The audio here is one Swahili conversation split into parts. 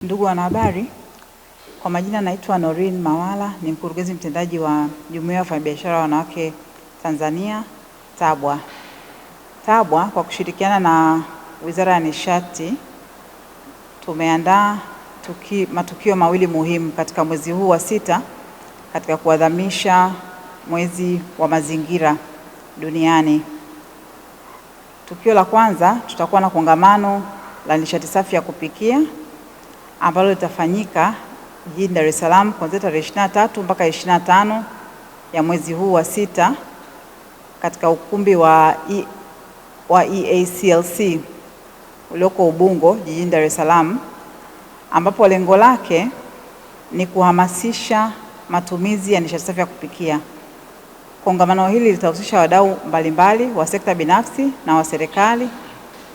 Ndugu wanahabari, kwa majina naitwa Norin Mawala, ni mkurugenzi mtendaji wa Jumuiya ya Wafanyabiashara Wanawake Tanzania TABWA. TABWA kwa kushirikiana na Wizara ya Nishati tumeandaa matukio mawili muhimu katika mwezi huu wa 6 katika kuadhimisha mwezi wa mazingira duniani. Tukio la kwanza, tutakuwa na kongamano la nishati safi ya kupikia ambalo litafanyika jijini Dar es Salaam kuanzia tarehe 23 mpaka 25 ya mwezi huu wa 6 katika ukumbi wa EACLC ulioko Ubungo jijini Dar es Salaam, ambapo lengo lake ni kuhamasisha matumizi ya nishati safi ya kupikia. Kongamano hili litahusisha wadau mbalimbali wa sekta binafsi na wa serikali,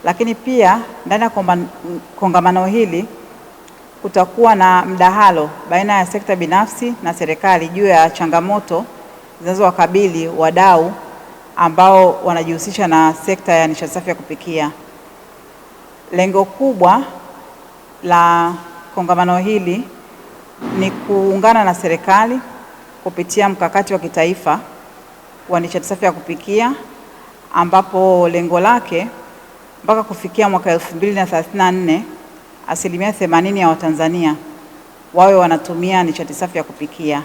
lakini pia ndani ya kongamano hili kutakuwa na mdahalo baina ya sekta binafsi na serikali juu ya changamoto zinazowakabili wadau ambao wanajihusisha na sekta ya nishati safi ya kupikia. Lengo kubwa la kongamano hili ni kuungana na serikali kupitia mkakati wa kitaifa wa nishati safi ya kupikia, ambapo lengo lake mpaka kufikia mwaka 2034 asilimia 80 ya Watanzania wawe wanatumia nishati safi ya kupikia.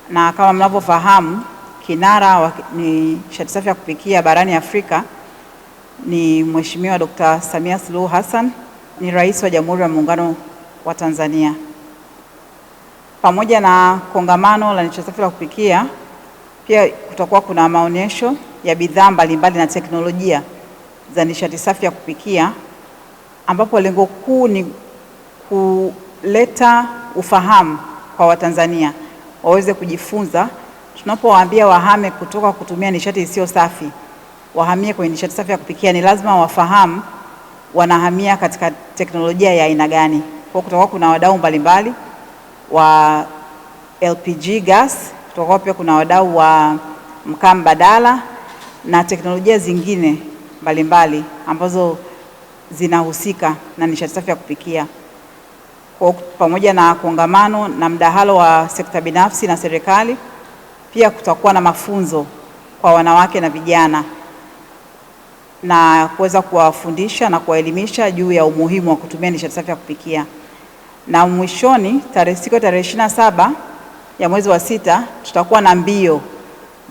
Na kama mnavyofahamu, kinara wa nishati safi ya kupikia barani Afrika ni Mheshimiwa Dr. Samia Suluhu Hassan, ni Rais wa Jamhuri ya Muungano wa Tanzania. Pamoja na kongamano la nishati safi ya kupikia, pia kutakuwa kuna maonyesho ya bidhaa mbalimbali na teknolojia za nishati safi ya kupikia, ambapo lengo kuu ni kuleta ufahamu kwa Watanzania waweze kujifunza. Tunapowaambia wahame kutoka kutumia nishati isiyo safi wahamie kwenye nishati safi ya kupikia, ni lazima wafahamu wanahamia katika teknolojia ya aina gani. Kwa kutakuwa kuna wadau mbalimbali wa LPG gas, kutakuwa pia kuna wadau wa mkaa mbadala na teknolojia zingine mbalimbali ambazo zinahusika na nishati safi ya kupikia. Kwa pamoja na kongamano na mdahalo wa sekta binafsi na serikali, pia kutakuwa na mafunzo kwa wanawake na vijana na kuweza kuwafundisha na kuwaelimisha juu ya umuhimu wa kutumia nishati safi ya kupikia. Na mwishoni, tarehe 27 ya mwezi wa 6 tutakuwa na mbio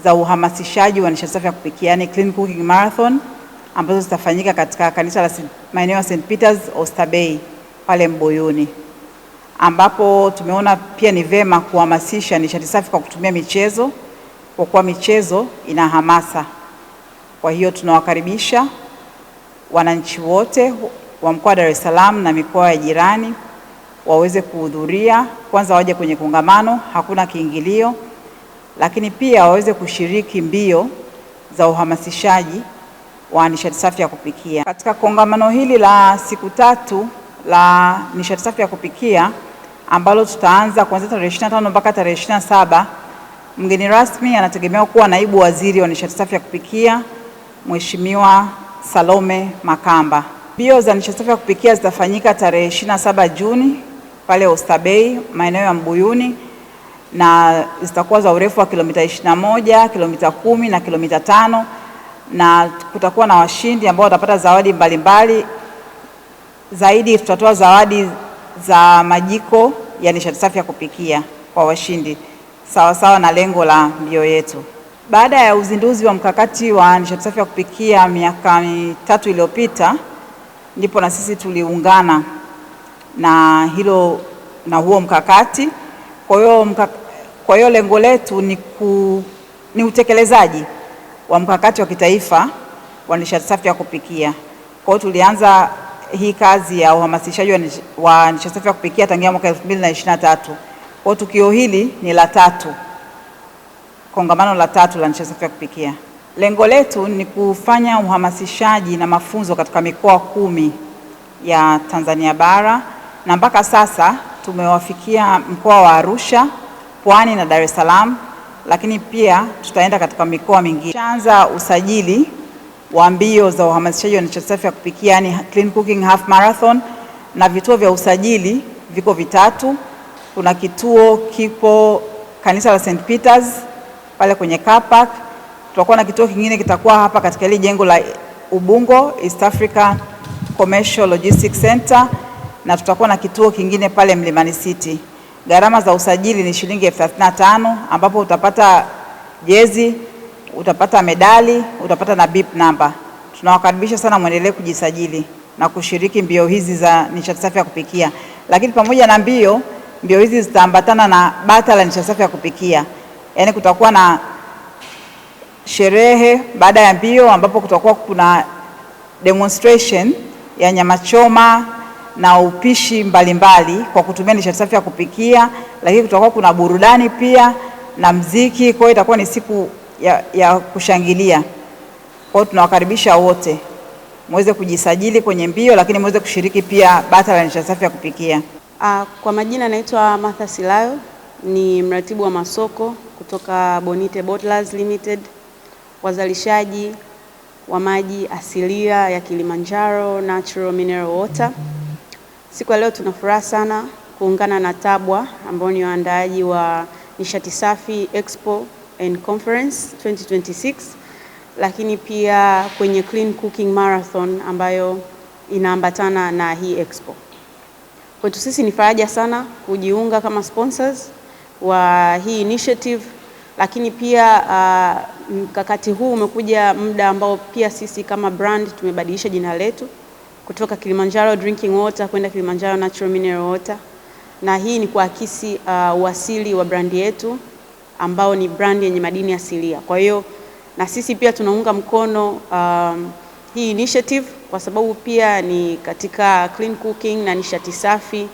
za uhamasishaji wa nishati safi ya kupikia, yani Clean Cooking Marathon, ambazo zitafanyika katika kanisa la maeneo ya St. Peter's Oysterbay pale Mbuyuni, ambapo tumeona pia ni vema kuhamasisha nishati safi kwa kutumia michezo, kwa kuwa michezo ina hamasa. Kwa hiyo tunawakaribisha wananchi wote wa mkoa wa Dar es Salaam na mikoa ya jirani waweze kuhudhuria. Kwanza waje kwenye kongamano, hakuna kiingilio, lakini pia waweze kushiriki mbio za uhamasishaji wa nishati safi ya kupikia. Katika kongamano hili la siku 3 la nishati safi ya kupikia ambalo tutaanza kuanzia tarehe 25 mpaka tarehe 27, mgeni rasmi anategemewa kuwa Naibu Waziri wa Nishati Safi ya Kupikia, Mheshimiwa Salome Makamba. Mbio za nishati safi ya kupikia zitafanyika tarehe 27 Juni pale Oysterbay maeneo ya Mbuyuni, na zitakuwa za urefu wa kilomita 21, kilomita 10 na kilomita 5, na kutakuwa na washindi ambao watapata zawadi mbalimbali. Zaidi tutatoa zawadi za majiko ya nishati safi ya kupikia kwa washindi, sawa sawa na lengo la mbio yetu. Baada ya uzinduzi wa mkakati wa nishati safi ya kupikia miaka 3 iliyopita, ndipo na sisi tuliungana na huo mkakati. Kwa hiyo lengo letu ni utekelezaji wa mkakati wa kitaifa wa nishati safi ya kupikia. Kwa hiyo tulianza hii kazi ya uhamasishaji wa nishati safi ya kupikia tangia mwaka 2023. Kwa hiyo tukio hili ni la 3, kongamano la 3 la nishati safi ya kupikia. Lengo letu ni kufanya uhamasishaji na mafunzo katika mikoa 10 ya Tanzania bara, na mpaka sasa tumewafikia mkoa wa Arusha, Pwani na Dar es Salaam, lakini pia tutaenda katika mikoa mingine. Tutaanza usajili wa mbio za uhamasishaji wa nishati safi ya kupikia, yani Clean Cooking Half Marathon, na vituo vya usajili viko vitatu. Kuna kituo kipo kanisa la St. Peters pale kwenye car park. Tutakuwa na kituo kingine kitakuwa hapa katika ile jengo la Ubungo, East Africa Commercial Logistics Center, na tutakuwa na kituo kingine pale Mlimani City. Gharama za usajili ni shilingi 35,000 ambapo utapata jezi, utapata medali, utapata na bip number. Tunawakaribisha sana muendelee kujisajili na kushiriki mbio hizi za nishati safi ya kupikia. Lakini pamoja na mbio hizi zitaambatana na bata la nishati safi ya kupikia. Yaani kutakuwa na sherehe baada ya mbio ambapo kutakuwa kuna demonstration ya nyama choma na upishi mbalimbali kwa kutumia nishati safi ya kupikia, lakini kutakuwa kuna burudani pia na mziki. Kwa hiyo itakuwa ni siku ya kushangilia. Kwa hiyo tunawakaribisha wote muweze kujisajili kwenye mbio, lakini muweze kushiriki pia bata la nishati safi ya kupikia. Kwa majina naitwa Martha Silayo, ni mratibu wa masoko kutoka Bonite Bottlers Limited, wazalishaji wa maji asilia ya Kilimanjaro Natural Mineral Water. Siku ya leo tuna furaha sana kuungana na TABWA ambao ni waandaaji wa Nishati Safi Expo and Conference 2026, lakini pia kwenye Clean Cooking Marathon ambayo inaambatana na hii expo. Kwetu sisi ni faraja sana kujiunga kama sponsors wa hii initiative, lakini pia mkakati huu umekuja muda ambao pia sisi kama brand tumebadilisha jina letu kutoka Kilimanjaro Drinking Water kwenda Kilimanjaro Natural Mineral Water, na hii ni kuakisi uasili wa brandi yetu ambao ni brand yenye madini asilia. Kwa hiyo na sisi pia tunaunga mkono hii initiative kwa sababu pia ni katika clean cooking na nishati safi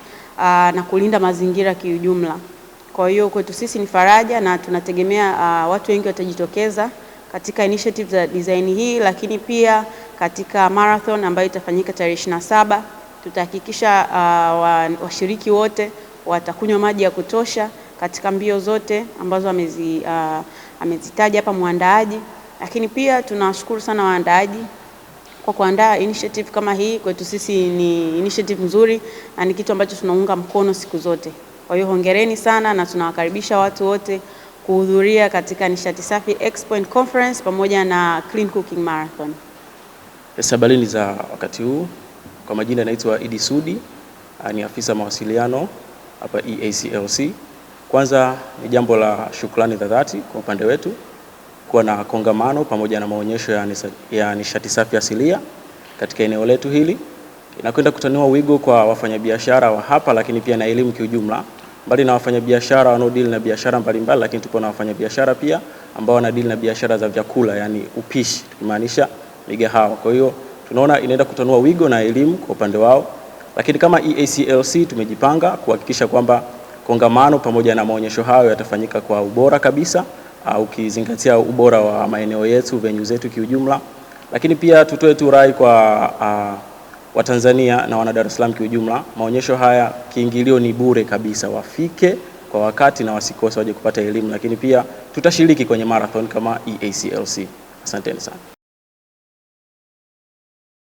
na kulinda mazingira kiujumla. Kwa hiyo kwetu sisi ni faraja na tunategemea watu wengi watajitokeza katika initiative za design hii, lakini pia katika marathon ambayo itafanyika tarehe 27 tutahakikisha washiriki wote watakunywa maji ya kutosha katika mbio zote ambazo amezitaja hapa muandaaji. Lakini pia tunashukuru sana waandaaji kwa kuandaa initiative kama hii. Kwetu sisi ni initiative nzuri na ni kitu ambacho tunaunga mkono siku zote. Kwa hiyo hongereni sana na tunawakaribisha watu wote kuhudhuria katika Nishati Safi Expo and Conference pamoja na Clean Cooking Marathon. Habarini za wakati huu, kwa majina naitwa Idi Sudi, ni afisa mawasiliano hapa EACLC. Kwanza ni jambo la shukrani za dhati kwa upande wetu kuwa na kongamano pamoja na maonyesho ya nishati safi asilia katika eneo letu hili. Inakwenda kutanua wigo kwa wafanyabiashara wa hapa, lakini pia na elimu kiujumla. Mbali na wafanyabiashara wanaodeal na biashara mbalimbali, lakini tupo na wafanyabiashara pia ambao wanadeal na biashara za vyakula, yani upishi, tukimaanisha migahawa. Kwa hiyo tunaona inaenda kutanua wigo na elimu kwa upande wao. Lakini kama EACLC tumejipanga kuhakikisha kwamba kongamano pamoja na maonyesho hayo yatafanyika kwa ubora kabisa, ukizingatia ubora wa maeneo yetu, venue zetu kiujumla. Lakini pia tutoe tu rai kwa Watanzania na wana Dar es Salaam kiujumla, maonyesho haya kiingilio ni bure kabisa, wafike kwa wakati na wasikose waje kupata elimu. Lakini pia tutashiriki kwenye marathon kama EACLC. Asanteni sana.